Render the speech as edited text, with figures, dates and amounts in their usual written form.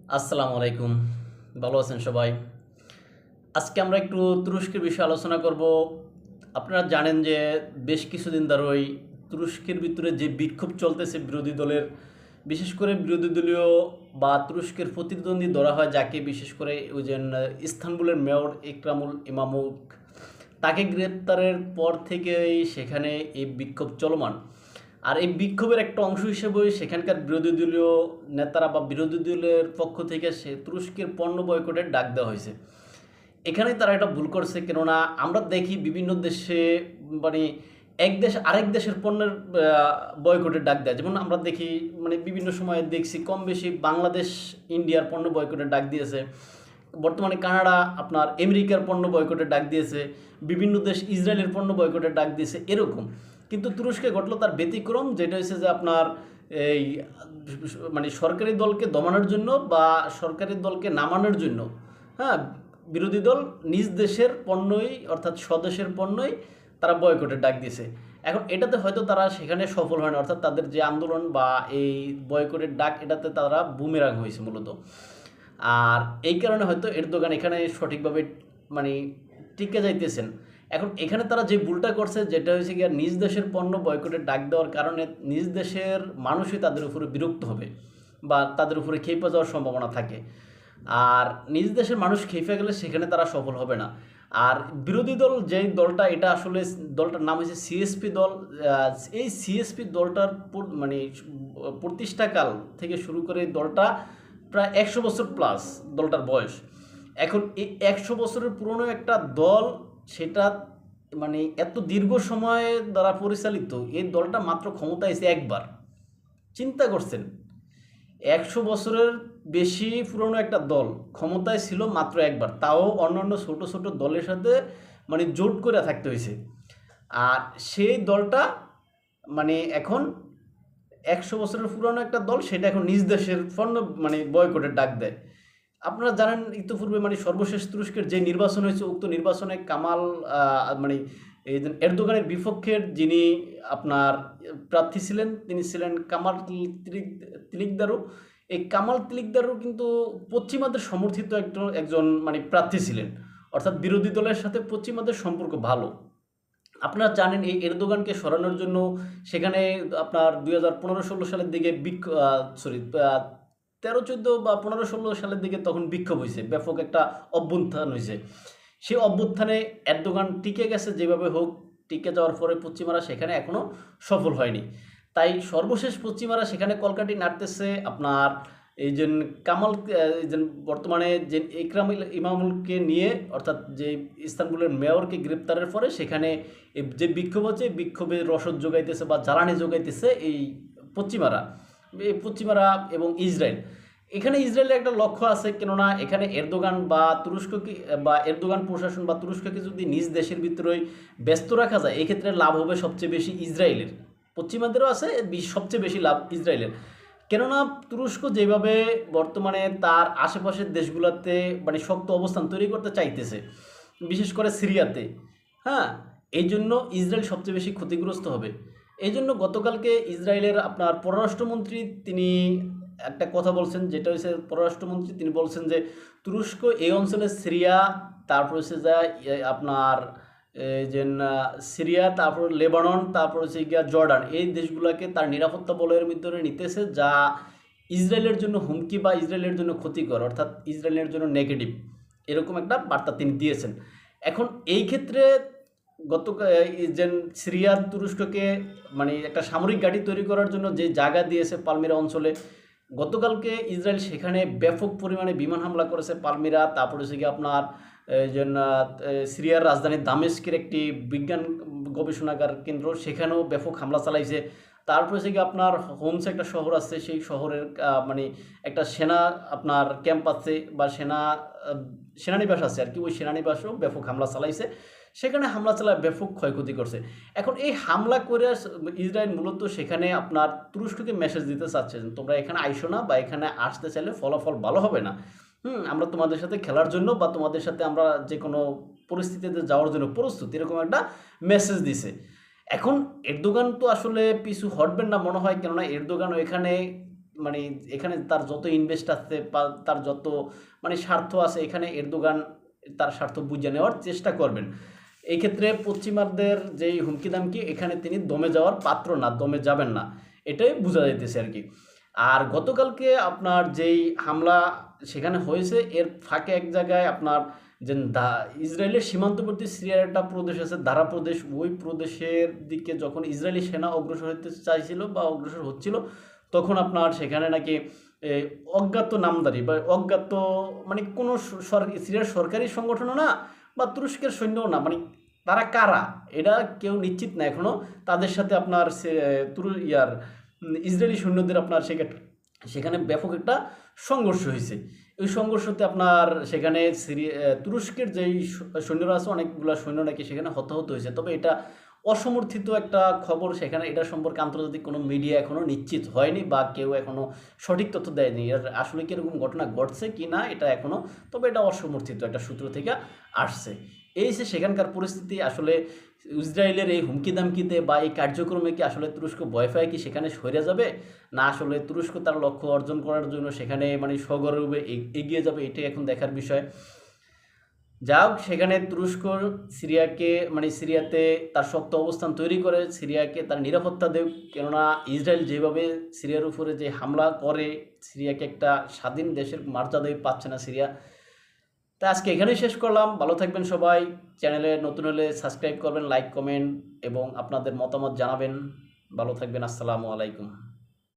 আসসালামু আলাইকুম। ভালো আছেন সবাই? আজকে আমরা একটু তুরস্কের বিষয়ে আলোচনা করব। আপনারা জানেন যে বেশ কিছুদিন ধরেই তুরস্কের ভিতরে যে বিক্ষোভ চলতেছে বিরোধী দলের, বিশেষ করে বিরোধী দলীয় বা তুরস্কের প্রতিদ্বন্দ্বী ধরা হয় যাকে, বিশেষ করে ওই যে ইস্তানবুলের মেয়র একরামুল ইমামুক, তাকে গ্রেপ্তারের পর থেকেই সেখানে এই বিক্ষোভ চলমান। আর এই বিক্ষোভের একটা অংশ হিসেবে সেখানকার বিরোধী দলীয় নেতারা বা বিরোধী দলের পক্ষ থেকে সে তুরস্কের পণ্য বয়কটের ডাক দেওয়া হয়েছে। এখানেই তারা এটা ভুল করছে, কেননা আমরা দেখি বিভিন্ন দেশে মানে এক দেশ আরেক দেশের পণ্যের বয়কটের ডাক দেয়। যেমন আমরা দেখি বিভিন্ন সময়ে দেখছি কম বেশি বাংলাদেশ ইন্ডিয়ার পণ্য বয়কটের ডাক দিয়েছে, বর্তমানে কানাডা আপনার আমেরিকার পণ্য বয়কটের ডাক দিয়েছে, বিভিন্ন দেশ ইসরায়েলের পণ্য বয়কটের ডাক দিয়েছে এরকম। কিন্তু তুরস্কে ঘটলো তার ব্যতিক্রম, যেটা হচ্ছে যে আপনার এই সরকারি দলকে দমানোর জন্য বা সরকারি দলকে নামানোর জন্য, হ্যাঁ, বিরোধী দল নিজ দেশের পণ্যই অর্থাৎ স্বদেশের পণ্যই তারা বয়কটের ডাক দিয়েছে। এখন এটাতে হয়তো তারা সেখানে সফল হয় না, অর্থাৎ তাদের যে আন্দোলন বা এই বয়কটের ডাক এটাতে তারা বুমেরাং হয়েছে মূলত। আর এই কারণে হয়তো এরদোগান এখানে সঠিকভাবে মানে টিকে যাইতেছেন। এখন এখানে তারা যে ভুলটা করছে, যেটা হয়েছে গিয়ে নিজ দেশের পণ্য বয়কটের ডাক দেওয়ার কারণে নিজ দেশের মানুষই তাদের উপরে বিরক্ত হবে বা তাদের উপরে খেপে যাওয়ার সম্ভাবনা থাকে। আর নিজ দেশের মানুষ খেপে গেলে সেখানে তারা সফল হবে না। আর বিরোধী দল যেই দলটা, এটা আসলে দলটার নাম হয়েছে সিএসপি দল। এই সিএসপি দলটার প্রতিষ্ঠাকাল থেকে শুরু করে দলটা প্রায় 100 বছর প্লাস দলটার বয়স। এখন এই 100 বছরের পুরনো একটা দল, সেটা এত দীর্ঘ সময় দ্বারা পরিচালিত এই দলটা মাত্র ক্ষমতায় এসে একবার। চিন্তা করছেন, 100 বছরের বেশি পুরনো একটা দল ক্ষমতায় ছিল মাত্র একবার, তাও অন্যান্য ছোট ছোট দলের সাথে জোট করে থাকতে হয়েছে। আর সেই দলটা এখন 100 বছরের পুরনো একটা দল, সেটা এখন নিজ দেশের পণ্য বয়কটের ডাক দেয়। আপনারা জানেন ইতিপূর্বে সর্বশেষ তুরস্কের যে নির্বাচন হয়েছে, উক্ত নির্বাচনে কামাল মানে এই যে এরদোগানের বিপক্ষের যিনি আপনার প্রার্থী ছিলেন, তিনি ছিলেন কামাল তিলিকদারু। এই কামাল তিলিকদারু কিন্তু পশ্চিমাদের সমর্থিত একজন প্রার্থী ছিলেন, অর্থাৎ বিরোধী দলের সাথে পশ্চিমাদের সম্পর্ক ভালো। আপনারা জানেন এই এরদোগানকে সরানোর জন্য সেখানে আপনার 2015-16 সালের দিকে 13-14 বা 15-16 সালের দিকে তখন বিক্ষোভ হয়েছে, ব্যাপক একটা অভ্যুত্থান হয়েছে। সেই অভ্যুত্থানে এরদোগান টিকে গেছে যেভাবে হোক, টিকে যাওয়ার পরে পশ্চিমারা সেখানে এখনও সফল হয়নি। তাই সর্বশেষ পশ্চিমারা সেখানে কলকাঠি নাড়তেছে আপনার এই যে কামাল, এই যে বর্তমানে যে ইকরামুল ইমামুলকে নিয়ে, অর্থাৎ যে ইস্তানবুলের মেয়রকে গ্রেপ্তারের পরে সেখানে যে বিক্ষোভ হচ্ছে, বিক্ষোভে রসদ যোগাইতেছে বা জ্বালানি যোগাইতেছে এই পশ্চিমারা, এবং ইসরায়েল। এখানে ইসরায়েলের একটা লক্ষ্য আছে, কেননা এখানে এরদোগান বা তুরস্ককে বা এরদোগান প্রশাসন বা তুরস্ককে যদি নিজ দেশের ভিতরেই ব্যস্ত রাখা যায়, এক্ষেত্রে লাভ হবে সবচেয়ে বেশি ইসরায়েলের। পশ্চিমাদেরও আছে, সবচেয়ে বেশি লাভ ইসরায়েলের। কেননা তুরস্ক যেভাবে বর্তমানে তার আশেপাশের দেশগুলোতে শক্ত অবস্থান তৈরি করতে চাইতেছে, বিশেষ করে সিরিয়াতে, হ্যাঁ, এই জন্য ইসরায়েল সবচেয়ে বেশি ক্ষতিগ্রস্ত হবে। এই জন্য গতকালকে ইসরায়েলের আপনার পররাষ্ট্রমন্ত্রী তিনি একটা কথা বলছেন, যেটা হচ্ছে পররাষ্ট্রমন্ত্রী তিনি বলছেন যে তুরস্ক এই অঞ্চলে সিরিয়া, তারপর হচ্ছে যা আপনার যে সিরিয়া, তারপর লেবানন, তারপর হচ্ছে গিয়া জর্ডান, এই দেশগুলোকে তার নিরাপত্তা বলয়ের ভিতরে নিতেছে, যা ইসরায়েলের জন্য হুমকি বা ইসরায়েলের জন্য ক্ষতিকর, অর্থাৎ ইসরায়েলের জন্য নেগেটিভ, এরকম একটা বার্তা তিনি দিয়েছেন। এখন এই ক্ষেত্রে যে সিরিয়া তুরস্ককে একটা সামরিক ঘাঁটি তৈরি করার জন্য যে জায়গা দিয়েছে পালমিরা অঞ্চলে, গতকালকে ইসরায়েল সেখানে ব্যাপক পরিমাণে বিমান হামলা করেছে পালমিরা, তারপরে হচ্ছে কি আপনার যে সিরিয়ার রাজধানী দামেস্কের একটি বিজ্ঞান গবেষণাগার কেন্দ্র, সেখানেও ব্যাপক হামলা চালাইছে। তারপরে হচ্ছে কি আপনার হোমস একটা শহর আছে, সেই শহরের একটা সেনা আপনার ক্যাম্প আছে বা সেনানিবাস আছে আর কি, ওই সেনানিবাসও ব্যাপক হামলা চালাইছে, সেখানে হামলা চালায় ব্যাপক ক্ষয়ক্ষতি করছে। এখন এই হামলা করে ইসরায়েল মূলত সেখানে আপনার তুরস্ককে মেসেজ দিতে চাচ্ছে, তোমরা এখানে আইসো না বা এখানে আসতে চাইলে ফলাফল ভালো হবে না, আমরা তোমাদের সাথে খেলার জন্য বা তোমাদের সাথে আমরা যে কোনো পরিস্থিতিতে যাওয়ার জন্য প্রস্তুত, এরকম একটা মেসেজ দিছে। এখন এরদোগান তো আসলে পিছু হটবেন না মনে হয়, কেননা এরদোগান এখানে মানে এখানে তার যত ইনভেস্ট আছে বা তার যত মানে স্বার্থ আছে, এখানে এরদোগান তার স্বার্থ বুঝে নেওয়ার চেষ্টা করবেন। এই ক্ষেত্রে পশ্চিমাদের যেই হুমকি দামকি, এখানে তিনি দমে যাওয়ার পাত্র না, দমে যাবেন না, এটাই বোঝা যাইতেছে আর কি। আর গতকালকে আপনার যেই হামলা সেখানে হয়েছে, এর ফাঁকে এক জায়গায় আপনার যে ইসরায়েলের সীমান্তবর্তী সিরিয়ার একটা প্রদেশ আছে দারা প্রদেশ, ওই প্রদেশের দিকে যখন ইসরায়েলি সেনা অগ্রসর হতে চাইছিল বা অগ্রসর হচ্ছিল, তখন আপনার সেখানে নাকি অজ্ঞাত নামধারী বা অজ্ঞাত মানে কোনো সিরিয়ার সরকারি সংগঠনও না বা তুরস্কের সৈন্যও না, মানে তারা কারা এটা কেউ নিশ্চিত না এখনো। তাদের সাথে আপনার ইসরায়েলি সৈন্যদের আপনার সেখানে ব্যাপক একটা সংঘর্ষ হয়েছে। ওই সংঘর্ষতে আপনার সেখানে তুরস্কের যেই সৈন্যরা আছে, অনেকগুলো সৈন্য নাকি সেখানে হতাহত হয়েছে। তবে এটা অসমর্থিত একটা খবর, সেখানে এটা সম্পর্কে আন্তর্জাতিক কোনো মিডিয়া এখনও নিশ্চিত হয়নি বা কেউ এখনও সঠিক তথ্য দেয়নি। এর আসলে কি এরকম ঘটনা ঘটছে কি না এটা এখনও, তবে এটা অসমর্থিত একটা সূত্র থেকে আসছে। এই যে সেখানকার পরিস্থিতি, আসলে ইসরায়েলের এই হুমকি দামকিতে বা এই কার্যক্রমে কি আসলে তুরস্ক ভয় পায় কি সেখানে সরে যাবে, না আসলে তুরস্ক তার লক্ষ্য অর্জন করার জন্য সেখানে মানে সগর্বে এগিয়ে যাবে, এটাই এখন দেখার বিষয়। যা হোক, সেখানে তুরস্ক সিরিয়াকে মানে সিরিয়াতে তার শক্ত অবস্থান তৈরি করে সিরিয়াকে তার নিরাপত্তা দেব, কেননা ইসরায়েল যেভাবে সিরিয়ার উপরে যে হামলা করে, সিরিয়াকে একটা স্বাধীন দেশের মর্যাদাই পাচ্ছে না সিরিয়া। তা আজকে এখানেই শেষ করলাম। ভালো থাকবেন সবাই। চ্যানেলে নতুন হলে সাবস্ক্রাইব করবেন, লাইক কমেন্ট এবং আপনাদের মতামত জানাবেন। ভালো থাকবেন। আসসালামু আলাইকুম।